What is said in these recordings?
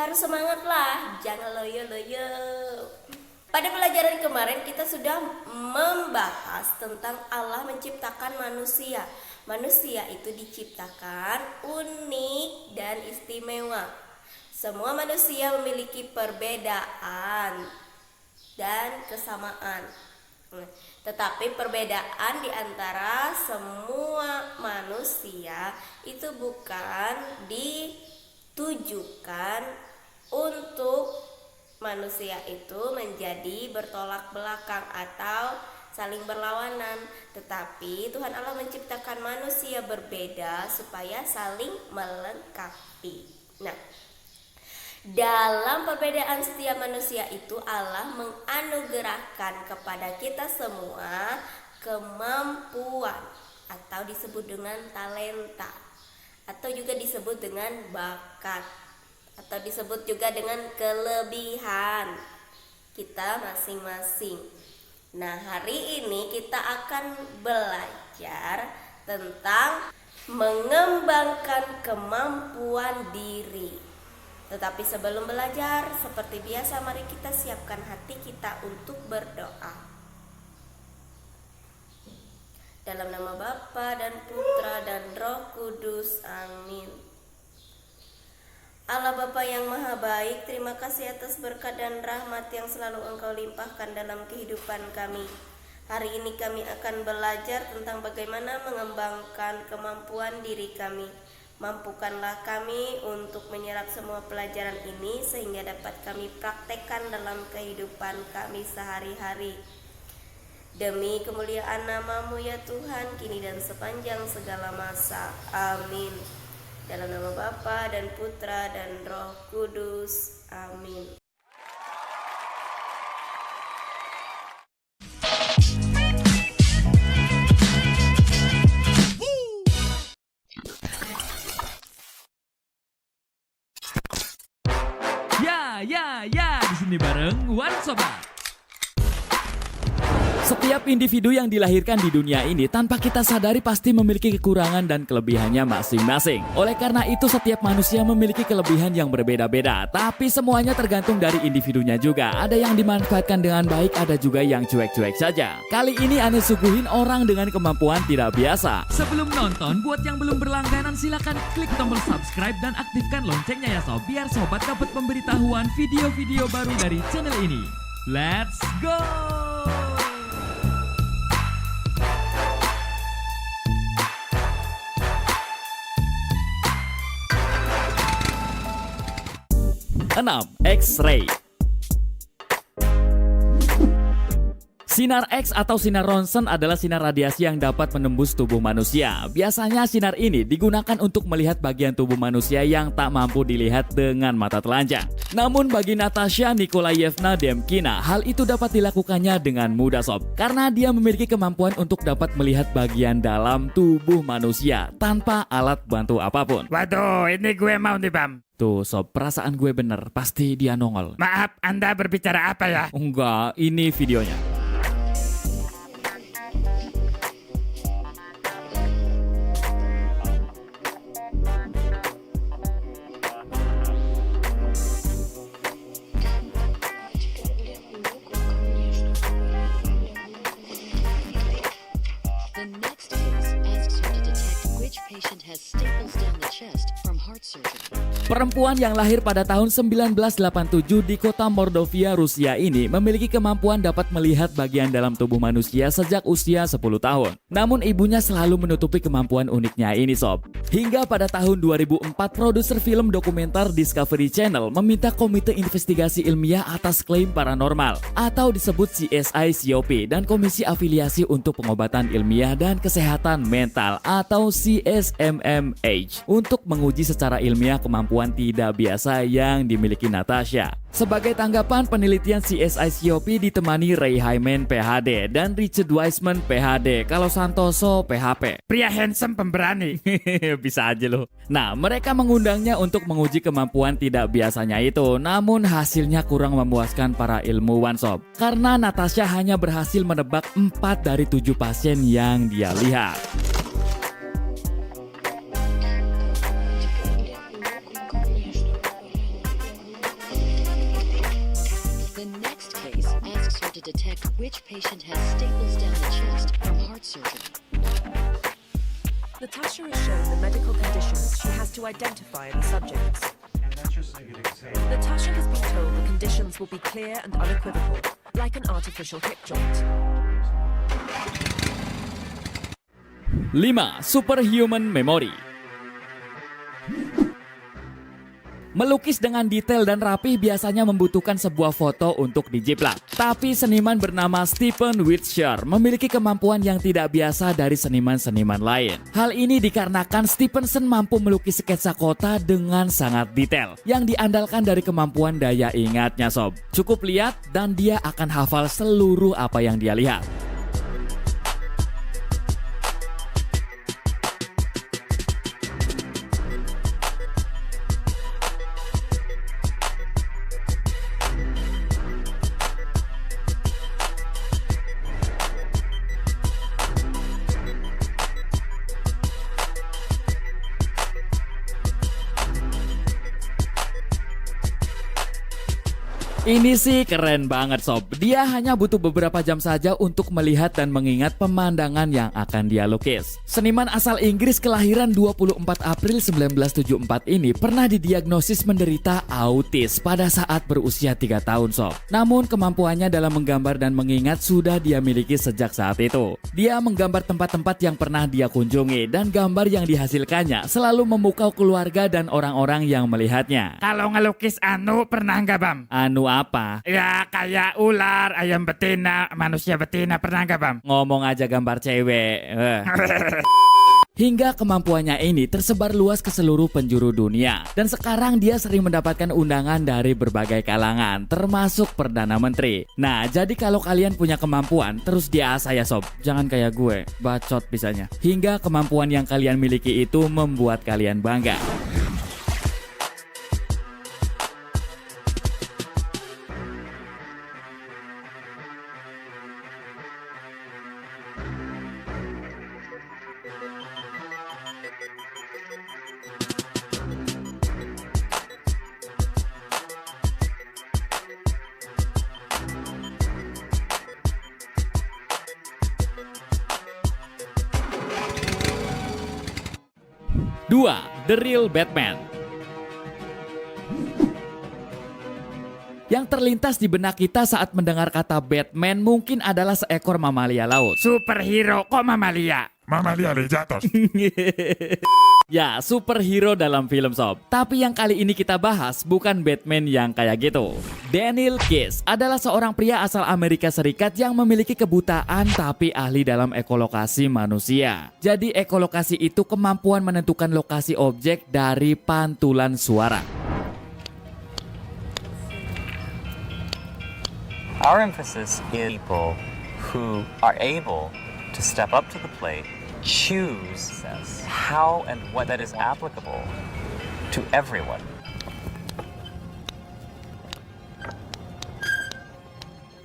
Harus semangat lah, jangan loyo-loyo. Pada pelajaran kemarin kita sudah membahas tentang Allah menciptakan manusia. Manusia itu diciptakan unik dan istimewa. Semua manusia memiliki perbedaan dan kesamaan. Tetapi perbedaan di antara semua manusia itu bukan ditujukan untuk manusia itu menjadi bertolak belakang atau saling berlawanan, tetapi Tuhan Allah menciptakan manusia berbeda supaya saling melengkapi. Nah, dalam perbedaan setiap manusia itu Allah menganugerahkan kepada kita semua kemampuan atau disebut dengan talenta, atau juga disebut dengan bakat, atau disebut juga dengan kelebihan kita masing-masing. Nah, hari ini kita akan belajar tentang mengembangkan kemampuan diri. Tetapi sebelum belajar, seperti biasa mari kita siapkan hati kita untuk berdoa. Dalam nama Bapa dan Putra dan Roh Kudus, amin. Allah Bapa yang Maha Baik, terima kasih atas berkat dan rahmat yang selalu Engkau limpahkan dalam kehidupan kami. Hari ini kami akan belajar tentang bagaimana mengembangkan kemampuan diri kami. Mampukanlah kami untuk menyerap semua pelajaran ini sehingga dapat kami praktekkan dalam kehidupan kami sehari-hari. Demi kemuliaan nama-Mu ya Tuhan, kini dan sepanjang segala masa. Amin. Dalam nama Bapa dan Putra dan Roh Kudus. Amin. Ya, di sini bareng One Sobat. Setiap individu yang dilahirkan di dunia ini tanpa kita sadari pasti memiliki kekurangan dan kelebihannya masing-masing. Oleh karena itu setiap manusia memiliki kelebihan yang berbeda-beda, tapi semuanya tergantung dari individunya juga. Ada yang dimanfaatkan dengan baik, ada juga yang cuek-cuek saja. Kali ini Ane suguhin orang dengan kemampuan tidak biasa. Sebelum nonton, buat yang belum berlangganan silakan klik tombol subscribe dan aktifkan loncengnya ya sob, biar sobat dapat pemberitahuan video-video baru dari channel ini. Let's go! Enam, X-ray. Sinar X atau sinar Ronsen adalah sinar radiasi yang dapat menembus tubuh manusia. Biasanya sinar ini digunakan untuk melihat bagian tubuh manusia yang tak mampu dilihat dengan mata telanjang. Namun bagi Natasha Nikolayevna Demkina, hal itu dapat dilakukannya dengan mudah sob. Karena dia memiliki kemampuan untuk dapat melihat bagian dalam tubuh manusia tanpa alat bantu apapun. Waduh, ini gue mau nih Bam. Tuh sob, perasaan gue bener, pasti dia nongol. Maaf, Anda berbicara apa ya? Enggak, ini videonya. The next case asks you to detect which patient has staples down the chest from heart surgery. Perempuan yang lahir pada tahun 1987 di kota Mordovia, Rusia ini memiliki kemampuan dapat melihat bagian dalam tubuh manusia sejak usia 10 tahun. Namun ibunya selalu menutupi kemampuan uniknya ini sob. Hingga pada tahun 2004 produser film dokumenter Discovery Channel meminta Komite Investigasi Ilmiah atas Klaim Paranormal atau disebut CSI-COP dan Komisi Afiliasi untuk Pengobatan Ilmiah dan Kesehatan Mental atau CSMMH untuk menguji secara ilmiah kemampuan tidak biasa yang dimiliki Natasha. Sebagai tanggapan, penelitian CSI-COP ditemani Ray Hyman PhD dan Richard Wiseman PhD, kalau Santoso PhP. Pria handsome pemberani. Bisa aja loh. Nah, mereka mengundangnya untuk menguji kemampuan tidak biasanya itu, namun hasilnya kurang memuaskan para ilmuwan sob. Karena Natasha hanya berhasil menebak 4 dari 7 pasien yang dia lihat. Which patient has staples down the chest from heart surgery? Natasha is shown the medical conditions she has to identify in the subjects. Natasha has been told the conditions will be clear and unequivocal, like an artificial hip joint. 5. Superhuman Memory. Melukis dengan detail dan rapih biasanya membutuhkan sebuah foto untuk dijiplak. Tapi seniman bernama Stephen Witscher memiliki kemampuan yang tidak biasa dari seniman-seniman lain. Hal ini dikarenakan Stephenson mampu melukis sketsa kota dengan sangat detail, yang diandalkan dari kemampuan daya ingatnya sob. Cukup lihat dan dia akan hafal seluruh apa yang dia lihat. Ini sih keren banget sob. Dia hanya butuh beberapa jam saja untuk melihat dan mengingat pemandangan yang akan dia lukis. Seniman asal Inggris kelahiran 24 April 1974 ini pernah didiagnosis menderita autis pada saat berusia 3 tahun sob. Namun kemampuannya dalam menggambar dan mengingat sudah dia miliki sejak saat itu. Dia menggambar tempat-tempat yang pernah dia kunjungi dan gambar yang dihasilkannya selalu memukau keluarga dan orang-orang yang melihatnya. Kalau ngelukis pernah nggak Bam? Anu apa? Ya kayak ular, ayam betina, manusia betina, pernah nggak Bam? Ngomong aja gambar cewek. Hingga kemampuannya ini tersebar luas ke seluruh penjuru dunia. Dan sekarang dia sering mendapatkan undangan dari berbagai kalangan, termasuk Perdana Menteri. Nah, jadi kalau kalian punya kemampuan, terus diasah ya sob. Jangan kayak gue, bacot bisanya. Hingga kemampuan yang kalian miliki itu membuat kalian bangga. Dua, The Real Batman. Yang terlintas di benak kita saat mendengar kata Batman mungkin adalah seekor mamalia laut. Superhero kok mamalia? Mamalia lejatos. Ya, superhero dalam film sob. Tapi yang kali ini kita bahas bukan Batman yang kayak gitu. Daniel Case adalah seorang pria asal Amerika Serikat yang memiliki kebutaan tapi ahli dalam ekolokasi manusia. Jadi ekolokasi itu kemampuan menentukan lokasi objek dari pantulan suara. Our emphasis is people who are able to step up to the plate, choose how and what that is applicable to everyone.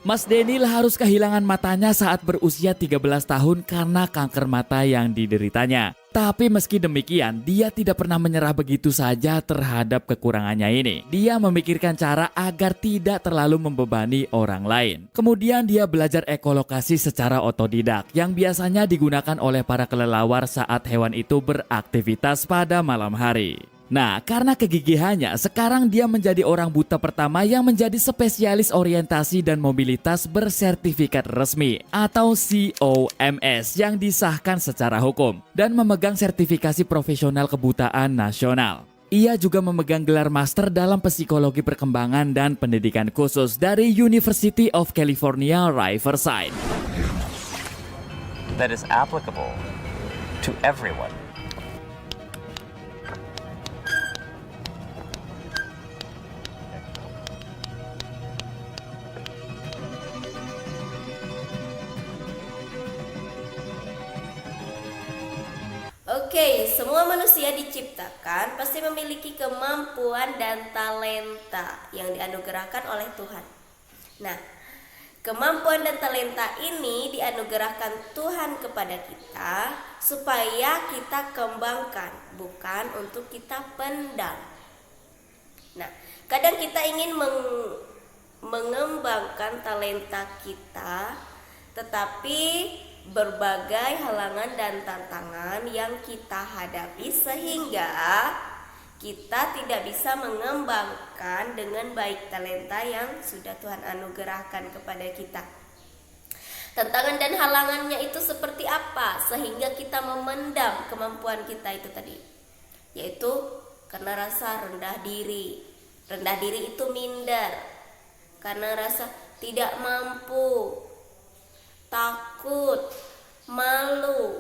Mas Daniel harus kehilangan matanya saat berusia 13 tahun karena kanker mata yang dideritanya. Tapi meski demikian, dia tidak pernah menyerah begitu saja terhadap kekurangannya ini. Dia memikirkan cara agar tidak terlalu membebani orang lain. Kemudian dia belajar ekolokasi secara otodidak yang biasanya digunakan oleh para kelelawar saat hewan itu beraktivitas pada malam hari. Nah, karena kegigihannya, sekarang dia menjadi orang buta pertama yang menjadi spesialis orientasi dan mobilitas bersertifikat resmi atau COMS yang disahkan secara hukum dan memegang sertifikasi profesional kebutaan nasional. Ia juga memegang gelar master dalam psikologi perkembangan dan pendidikan khusus dari University of California, Riverside. That is applicable to everyone. Oke, semua manusia diciptakan pasti memiliki kemampuan dan talenta yang dianugerahkan oleh Tuhan. Nah, kemampuan dan talenta ini dianugerahkan Tuhan kepada kita supaya kita kembangkan, bukan untuk kita pendam. Nah, kadang kita ingin mengembangkan talenta kita, tetapi berbagai halangan dan tantangan yang kita hadapi sehingga kita tidak bisa mengembangkan dengan baik talenta yang sudah Tuhan anugerahkan kepada kita. Tantangan dan halangannya itu seperti apa sehingga kita memendam kemampuan kita itu tadi? Yaitu karena rasa rendah diri. Rendah diri itu minder. Karena rasa tidak mampu, takut, malu,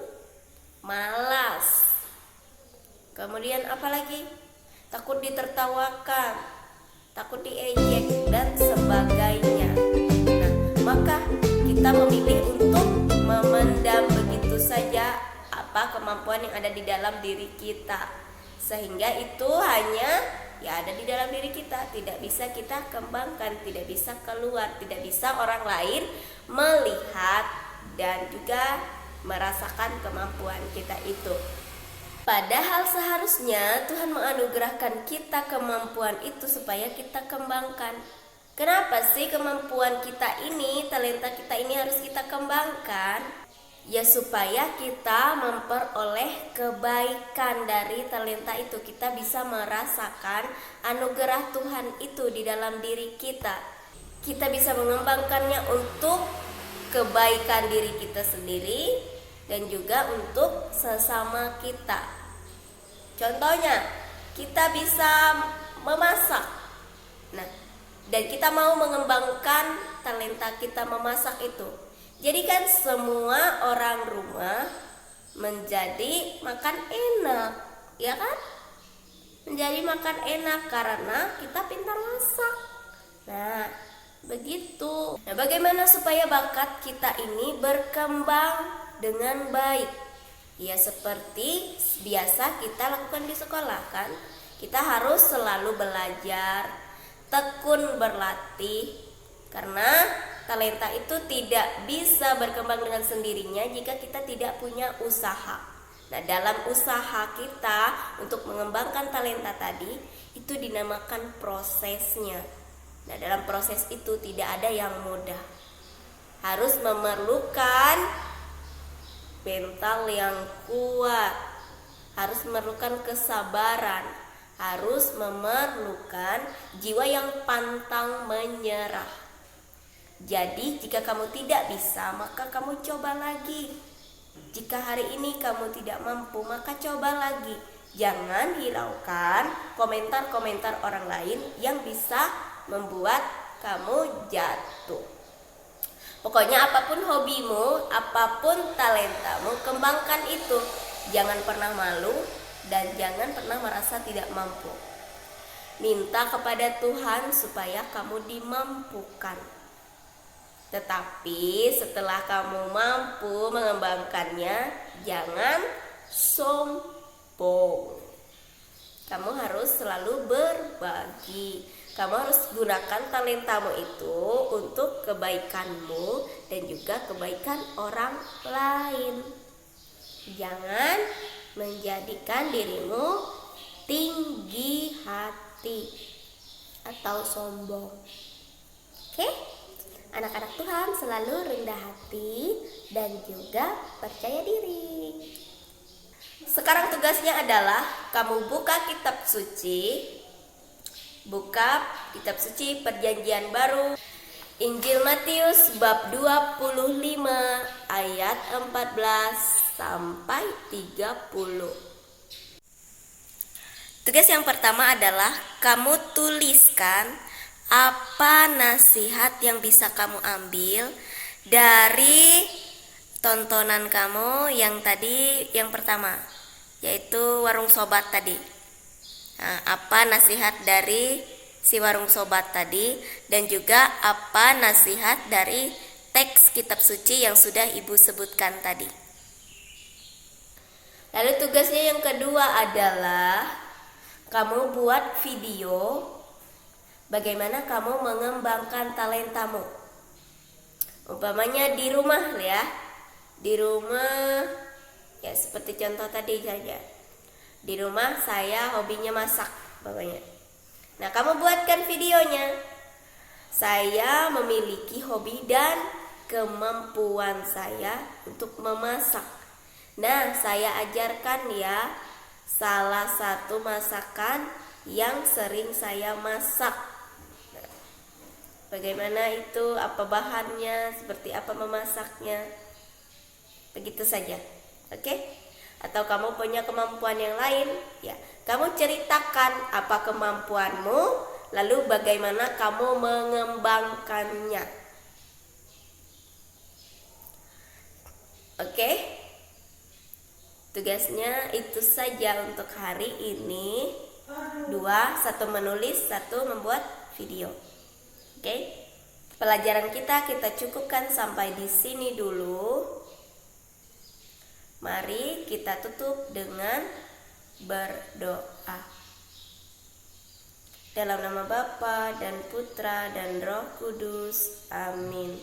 malas. Kemudian apa lagi? Takut ditertawakan, takut diejek dan sebagainya. Nah, maka kita memilih untuk memendam begitu saja apa kemampuan yang ada di dalam diri kita, sehingga itu hanya ada di dalam diri kita, tidak bisa kita kembangkan, tidak bisa keluar, tidak bisa orang lain melihat dan juga merasakan kemampuan kita itu. Padahal seharusnya Tuhan menganugerahkan kita kemampuan itu supaya kita kembangkan. Kenapa sih kemampuan kita ini, talenta kita ini harus kita kembangkan? Ya supaya kita memperoleh kebaikan dari talenta itu. Kita bisa merasakan anugerah Tuhan itu di dalam diri kita. Kita bisa mengembangkannya untuk kebaikan diri kita sendiri dan juga untuk sesama kita. Contohnya, kita bisa memasak. Nah, dan kita mau mengembangkan talenta kita memasak itu. Jadikan semua orang rumah menjadi makan enak, ya kan? Menjadi makan enak karena kita pintar masak. Nah, begitu. Nah, bagaimana supaya bakat kita ini berkembang dengan baik? Ya seperti biasa kita lakukan di sekolah kan. Kita harus selalu belajar, tekun berlatih, karena talenta itu tidak bisa berkembang dengan sendirinya jika kita tidak punya usaha. Nah, dalam usaha kita untuk mengembangkan talenta tadi itu dinamakan prosesnya. Nah, dalam proses itu tidak ada yang mudah. Harus memerlukan mental yang kuat, harus memerlukan kesabaran, harus memerlukan jiwa yang pantang menyerah. Jadi jika kamu tidak bisa, maka kamu coba lagi. Jika hari ini kamu tidak mampu, maka coba lagi. Jangan hiraukan komentar-komentar orang lain yang bisa membuat kamu jatuh. Pokoknya apapun hobimu, apapun talentamu, kembangkan itu. Jangan pernah malu dan jangan pernah merasa tidak mampu. Minta kepada Tuhan supaya kamu dimampukan. Tetapi setelah kamu mampu mengembangkannya, jangan sombong. Kamu harus selalu berbagi. Kamu harus gunakan talentamu itu untuk kebaikanmu dan juga kebaikan orang lain. Jangan menjadikan dirimu tinggi hati atau sombong. Oke? Anak-anak Tuhan selalu rendah hati dan juga percaya diri. Sekarang tugasnya adalah kamu buka kitab suci. Buka kitab suci Perjanjian Baru, Injil Matius bab 25 ayat 14 sampai 30. Tugas yang pertama adalah kamu tuliskan apa nasihat yang bisa kamu ambil dari tontonan kamu yang tadi, yang pertama, yaitu Warung Sobat tadi. Nah, apa nasihat dari si Warung Sobat tadi, dan juga apa nasihat dari teks kitab suci yang sudah Ibu sebutkan tadi. Lalu tugasnya yang kedua adalah kamu buat video bagaimana kamu mengembangkan talentamu. Umpamanya di rumah ya. Di rumah ya seperti contoh tadi saja. Di rumah saya hobinya masak, bapaknya. Nah, kamu buatkan videonya. Saya memiliki hobi dan kemampuan saya untuk memasak. Nah, saya ajarkan ya salah satu masakan yang sering saya masak. Nah, bagaimana itu, apa bahannya, seperti apa memasaknya. Begitu saja. Oke? Atau kamu punya kemampuan yang lain, ya, kamu ceritakan apa kemampuanmu, lalu bagaimana kamu mengembangkannya. Oke? Tugasnya itu saja untuk hari ini. 2, 1 menulis, 1 membuat video. Oke? Pelajaran kita cukupkan sampai di sini dulu. Mari kita tutup dengan berdoa. Dalam nama Bapa dan Putra dan Roh Kudus. Amin.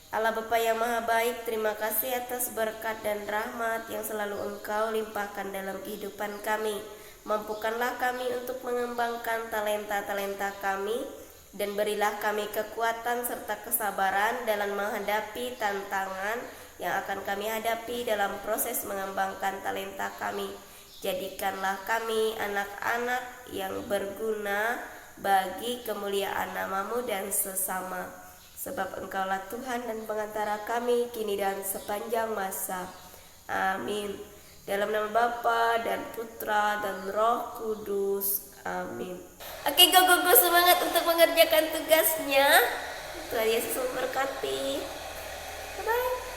Allah Bapa yang Maha Baik, terima kasih atas berkat dan rahmat yang selalu Engkau limpahkan dalam kehidupan kami. Mampukanlah kami untuk mengembangkan talenta-talenta kami, dan berilah kami kekuatan serta kesabaran dalam menghadapi tantangan yang akan kami hadapi dalam proses mengembangkan talenta kami. Jadikanlah kami anak-anak yang berguna bagi kemuliaan nama-Mu dan sesama. Sebab Engkaulah Tuhan dan pengantara kami kini dan sepanjang masa. Amin. Dalam nama Bapa dan Putra dan Roh Kudus. Amin. Oke, go semangat untuk mengerjakan tugasnya. Tuhan Yesus memberkati. Bye-bye.